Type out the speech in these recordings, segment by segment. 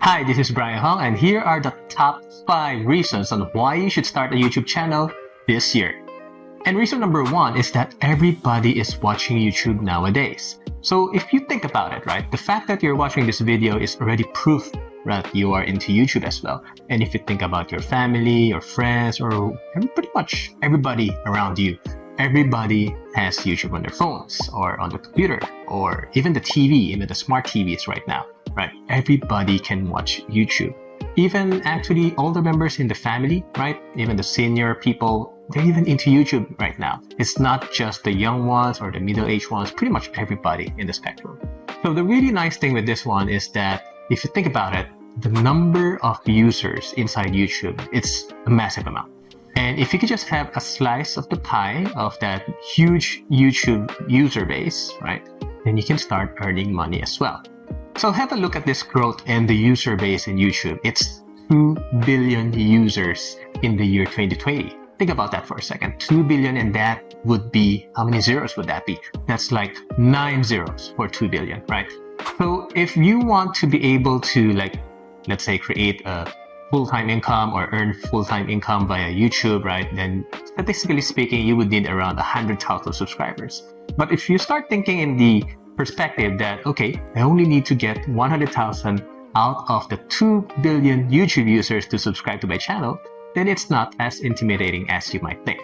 Hi, this is Brian Hong, and here are the top 5 reasons on why you should start a YouTube channel this year. And reason number 1 is that everybody is watching YouTube nowadays. So if you think about it, right, the fact that you're watching this video is already proof that you are into YouTube as well. And if you think about your family, your friends, or pretty much everybody around you, everybody has YouTube on their phones or on the computer or even the TV, even the smart TVs right now, right? Everybody can watch YouTube. Even actually older members in the family, right? Even the senior people, they're even into YouTube right now. It's not just the young ones or the middle-aged ones, pretty much everybody in the spectrum. So the really nice thing with this one is that if you think about it, the number of users inside YouTube, it's a massive amount. And if you could just have a slice of the pie of that huge YouTube user base, right, then you can start earning money as well. So have a look at this growth in the user base in YouTube. It's 2 billion users in the year 2020. Think about that for a second. 2 billion, and that would be, how many zeros would that be? That's like 9 zeros for 2 billion, right? So if you want to be able to, like, let's say create a full-time income or earn full-time income via YouTube, right, then statistically speaking, you would need around 100,000 subscribers. But if you start thinking in the perspective that, okay, I only need to get 100,000 out of the 2 billion YouTube users to subscribe to my channel, then it's not as intimidating as you might think.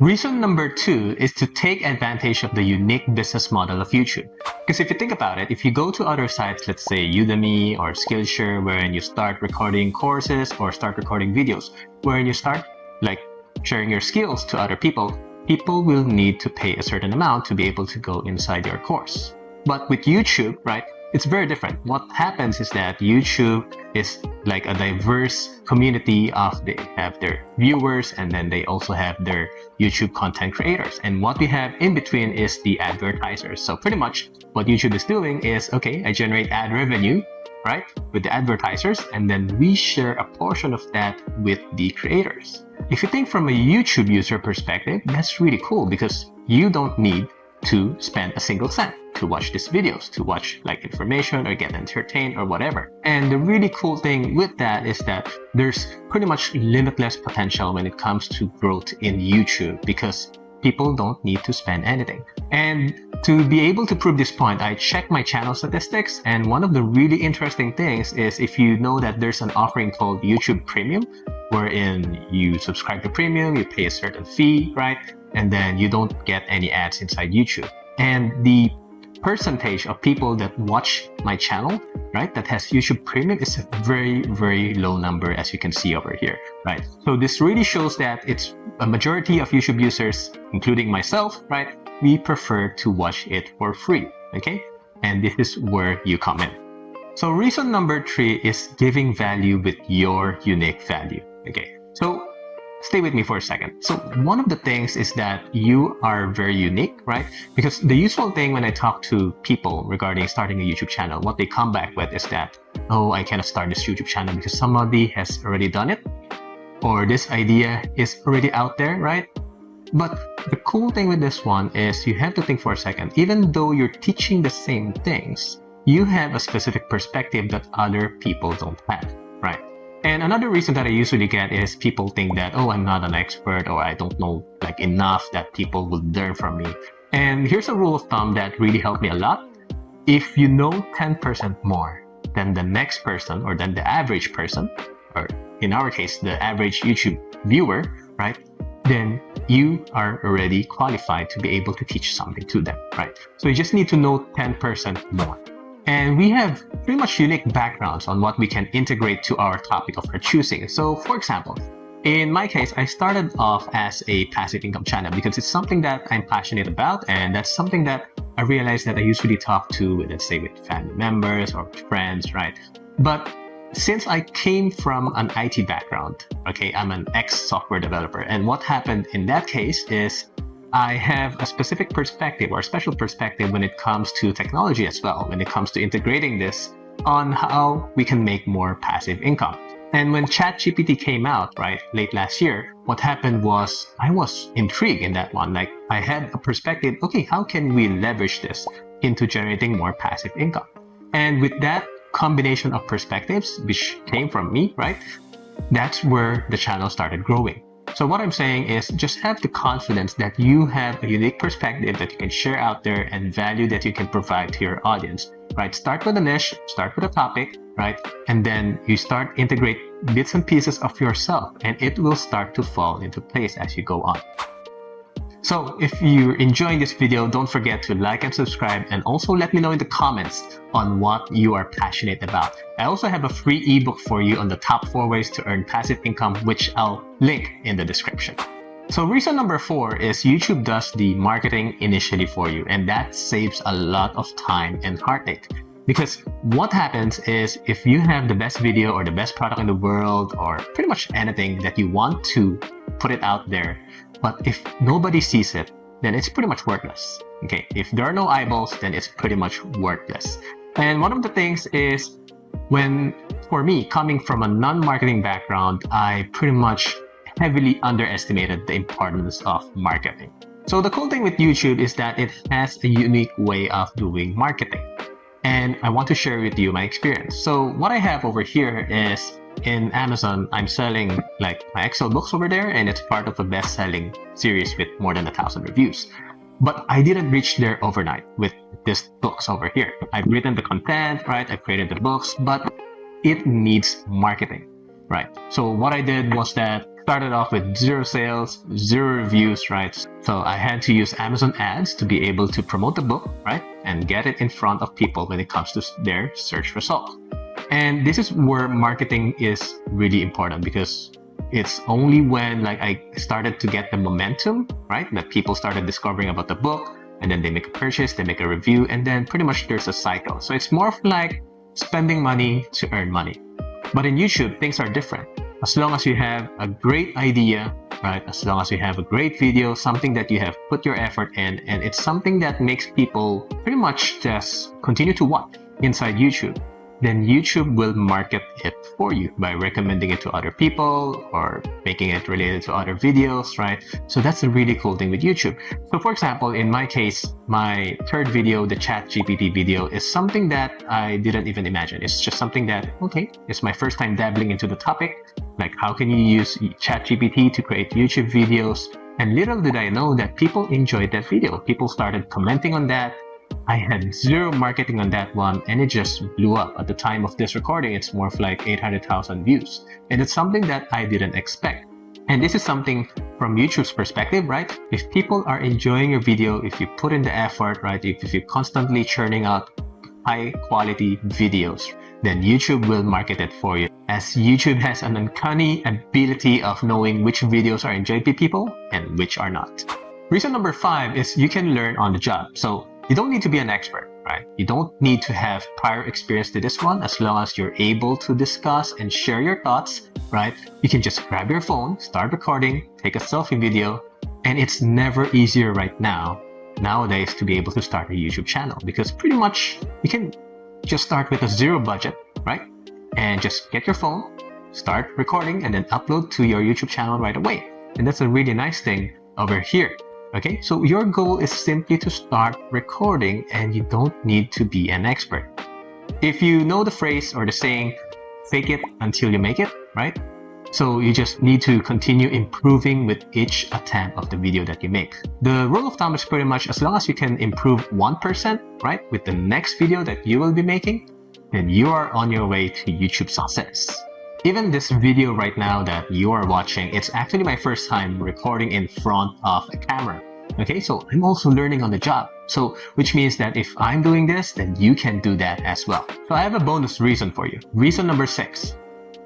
Reason number 2 is to take advantage of the unique business model of YouTube. Because if you think about it, if you go to other sites, let's say Udemy or Skillshare, wherein you start recording courses or start recording videos, wherein you start like sharing your skills to other people, people will need to pay a certain amount to be able to go inside your course. But with YouTube, right, it's very different. What happens is that YouTube is like a diverse community of, they have their viewers and then they also have their YouTube content creators. And what we have in between is the advertisers. So pretty much what YouTube is doing is, okay, I generate ad revenue, right, with the advertisers, and then we share a portion of that with the creators. If you think from a YouTube user perspective, that's really cool because you don't need to spend a single cent to watch these videos, to watch like information or get entertained or whatever. And the really cool thing with that is that there's pretty much limitless potential when it comes to growth in YouTube because people don't need to spend anything. And to be able to prove this point, I checked my channel statistics, and one of the really interesting things is if you know that there's an offering called YouTube Premium, wherein you subscribe to Premium, you pay a certain fee, right? And then you don't get any ads inside YouTube. And the percentage of people that watch my channel, right, that has YouTube Premium is a very, very low number, as you can see over here, right? So this really shows that it's a majority of YouTube users, including myself, right, we prefer to watch it for free, okay? And this is where you come in. So reason number 3 is giving value with your unique value, okay? So stay with me for a second. So one of the things is that you are very unique, right? Because the usual thing when I talk to people regarding starting a YouTube channel, what they come back with is that, oh, I cannot start this YouTube channel because somebody has already done it, or this idea is already out there, right? But the cool thing with this one is you have to think for a second. Even though you're teaching the same things, you have a specific perspective that other people don't have, right? And another reason that I usually get is people think that, oh, I'm not an expert or I don't know like enough that people will learn from me. And here's a rule of thumb that really helped me a lot. If you know 10% more than the next person or than the average person, or in our case, the average YouTube viewer, right, then you are already qualified to be able to teach something to them, right? So you just need to know 10% more. And we have pretty much unique backgrounds on what we can integrate to our topic of our choosing. So for example, in my case, I started off as a passive income channel because it's something that I'm passionate about, and that's something that I realized that I usually talk to, let's say, with family members or friends, right? But since I came from an IT background, okay, I'm an ex-software developer, and what happened in that case is I have a specific perspective or a special perspective when it comes to technology as well, when it comes to integrating this on how we can make more passive income. And when ChatGPT came out, right, late last year, what happened was I was intrigued in that one. Like I had a perspective, okay, how can we leverage this into generating more passive income? And with that combination of perspectives, which came from me, right? That's where the channel started growing. So what I'm saying is just have the confidence that you have a unique perspective that you can share out there and value that you can provide to your audience, right? Start with a niche, start with a topic, right? And then you start integrate bits and pieces of yourself, and it will start to fall into place as you go on. So if you're enjoying this video, don't forget to like and subscribe, and also let me know in the comments on what you are passionate about. I also have a free ebook for you on the top 4 ways to earn passive income, which I'll link in the description. So reason number 4 is YouTube does the marketing initially for you, and that saves a lot of time and heartache. Because what happens is if you have the best video or the best product in the world or pretty much anything that you want to put it out there, but if nobody sees it, then it's pretty much worthless. Okay, if there are no eyeballs, then it's pretty much worthless. And one of the things is for me, coming from a non-marketing background, I pretty much heavily underestimated the importance of marketing. So the cool thing with YouTube is that it has a unique way of doing marketing. And I want to share with you my experience. So what I have over here is in Amazon, I'm selling like my Excel books over there, and it's part of a best-selling series with more than 1,000 reviews. But I didn't reach there overnight with these books over here. I've written the content, right? I've created the books, but it needs marketing, right? So what I did was that started off with 0 sales, 0 reviews, right? So I had to use Amazon ads to be able to promote the book, right? And get it in front of people when it comes to their search result. And this is where marketing is really important, because it's only when like I started to get the momentum, right? That people started discovering about the book, and then they make a purchase, they make a review, and then pretty much there's a cycle. So it's more of like spending money to earn money. But in YouTube, things are different. As long as you have a great idea, right? As long as you have a great video, something that you have put your effort in, and it's something that makes people pretty much just continue to watch inside YouTube, then YouTube will market it for you by recommending it to other people or making it related to other videos, right? So that's a really cool thing with YouTube. So for example, in my case, my 3rd video, the ChatGPT video, is something that I didn't even imagine. It's just something that, okay, it's my first time dabbling into the topic. Like, how can you use ChatGPT to create YouTube videos? And little did I know that people enjoyed that video. People started commenting on that. I had 0 marketing on that one, and it just blew up. At the time of this recording, it's more of like 800,000 views. And it's something that I didn't expect. And this is something from YouTube's perspective, right? If people are enjoying your video, if you put in the effort, right? If you're constantly churning out high quality videos, then YouTube will market it for you. As YouTube has an uncanny ability of knowing which videos are enjoyed by people and which are not. Reason number 5 is you can learn on the job. So you don't need to be an expert, right? You don't need to have prior experience to this one. As long as you're able to discuss and share your thoughts, right? You can just grab your phone, start recording, take a selfie video, and it's never easier right now, nowadays, to be able to start a YouTube channel, because pretty much you can just start with a 0 budget, right? And just get your phone, start recording, and then upload to your YouTube channel right away. And that's a really nice thing over here. Okay, so your goal is simply to start recording, and you don't need to be an expert. If you know the phrase or the saying, fake it until you make it, right? So you just need to continue improving with each attempt of the video that you make. The rule of thumb is pretty much as long as you can improve 1%, right, with the next video that you will be making, then you are on your way to YouTube success. Even this video right now that you are watching, it's actually my first time recording in front of a camera. Okay, so I'm also learning on the job. So, which means that if I'm doing this, then you can do that as well. So I have a bonus reason for you. Reason number 6.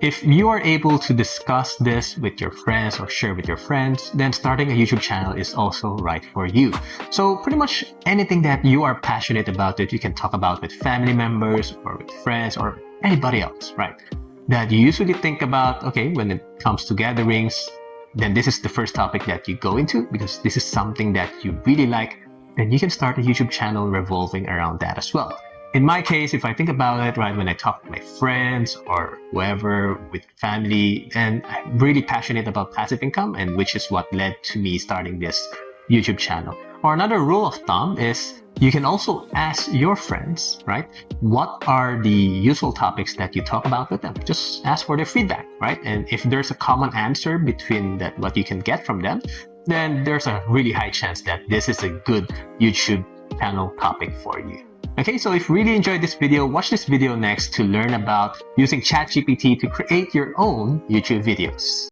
If you are able to discuss this with your friends or share with your friends, then starting a YouTube channel is also right for you. So pretty much anything that you are passionate about that you can talk about with family members or with friends or anybody else, right? That you usually think about, okay, when it comes to gatherings, then this is the first topic that you go into because this is something that you really like, then you can start a YouTube channel revolving around that as well. In my case, if I think about it, right, when I talk to my friends or whoever with family, and I'm really passionate about passive income, and which is what led to me starting this YouTube channel. Or another rule of thumb is you can also ask your friends, right? What are the usual topics that you talk about with them? Just ask for their feedback, right? And if there's a common answer between that, what you can get from them, then there's a really high chance that this is a good YouTube channel topic for you. Okay, so if you really enjoyed this video, watch this video next to learn about using ChatGPT to create your own YouTube videos.